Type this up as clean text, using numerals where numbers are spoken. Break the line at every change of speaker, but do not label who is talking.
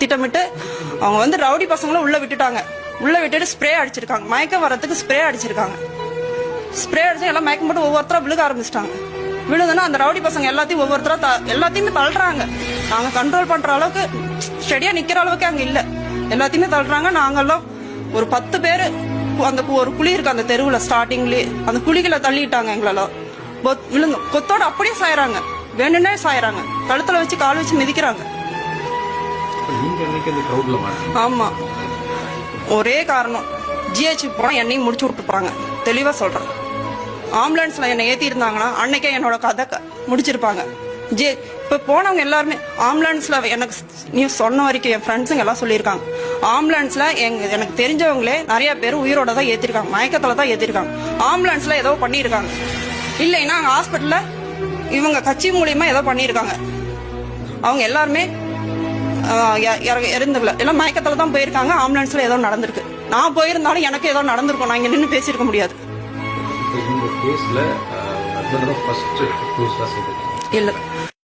திட்டமிட்டு அவங்க வந்து ரவுடி பசங்களும் உள்ள விட்டுட்டாங்க. உள்ள விட்டுட்டு ஸ்ப்ரே அடிச்சிருக்காங்க. மயக்கம் வரத்துக்கு ஸ்ப்ரே அடிச்சிருக்காங்க. ஸ்ப்ரே அடிச்சு எல்லாம் மயக்கம் போட்டு ஒவ்வொருத்தரா விழுக ஆரம்பிச்சிட்டாங்க. விழுதுன்னா அந்த ரவுடி பசங்க எல்லாத்தையும் ஒவ்வொருத்தரா எல்லாத்தையுமே தள்ளுறாங்க. நாங்க கண்ட்ரோல் பண்ற அளவுக்கு ஸ்டெடியா நிக்கிற அளவுக்கு அங்க இல்ல. எல்லாத்தையுமே தள்ளுறாங்க. நாங்கெல்லாம் ஒரு 10 பேரு அந்த ஒரு குழி இருக்கு அந்த தெருவுல ஸ்டார்டிங்லயே அந்த குழிகளை தள்ளிட்டாங்க. எங்களெல்லாம் விழுங்க கொத்தோட அப்படியே சாயறாங்க. வேணும்னே சாயறாங்க. கழுத்துல வச்சு கால் வச்சு மிதிக்கிறாங்க. ஆமா, ஒரே காரணம் ஜிஹெச் போனா என்னையும் முடிச்சு விட்டுப்பாங்க. தெளிவா சொல்றேன். ஆம்புலன்ஸ்ல என்னை ஏத்தி இருந்தாங்கன்னா அன்னைக்கே என்னோட கதை முடிச்சிருப்பாங்க. இப்ப போனவங்க எல்லாருமே ஆம்புலன்ஸ்ல எனக்கு நீ சொன்ன வரைக்கும் என் ஃப்ரெண்ட்ஸுங்க எல்லாம் சொல்லியிருக்காங்க. ஆம்புலன்ஸ்ல எனக்கு தெரிஞ்சவங்களே நிறைய பேர் உயிரோட தான் ஏத்திருக்காங்க. மயக்கத்துல தான் ஏத்திருக்காங்க. ஆம்புலன்ஸ்ல ஏதோ பண்ணிருக்காங்க. இல்லைன்னா அங்க ஹாஸ்பிட்டல்ல இவங்க கட்சி மூலியமா ஏதோ பண்ணிருக்காங்க. அவங்க எல்லாருமே இறந்துல எல்லாம் மயக்கத்துல தான் போயிருக்காங்க. ஆம்புலன்ஸ்ல ஏதோ நடந்திருக்கு. நான் போயிருந்தாலும் எனக்கு ஏதோ நடந்திருக்கும். நான் இங்க நின்று பேசியிருக்க முடியாது. இல்ல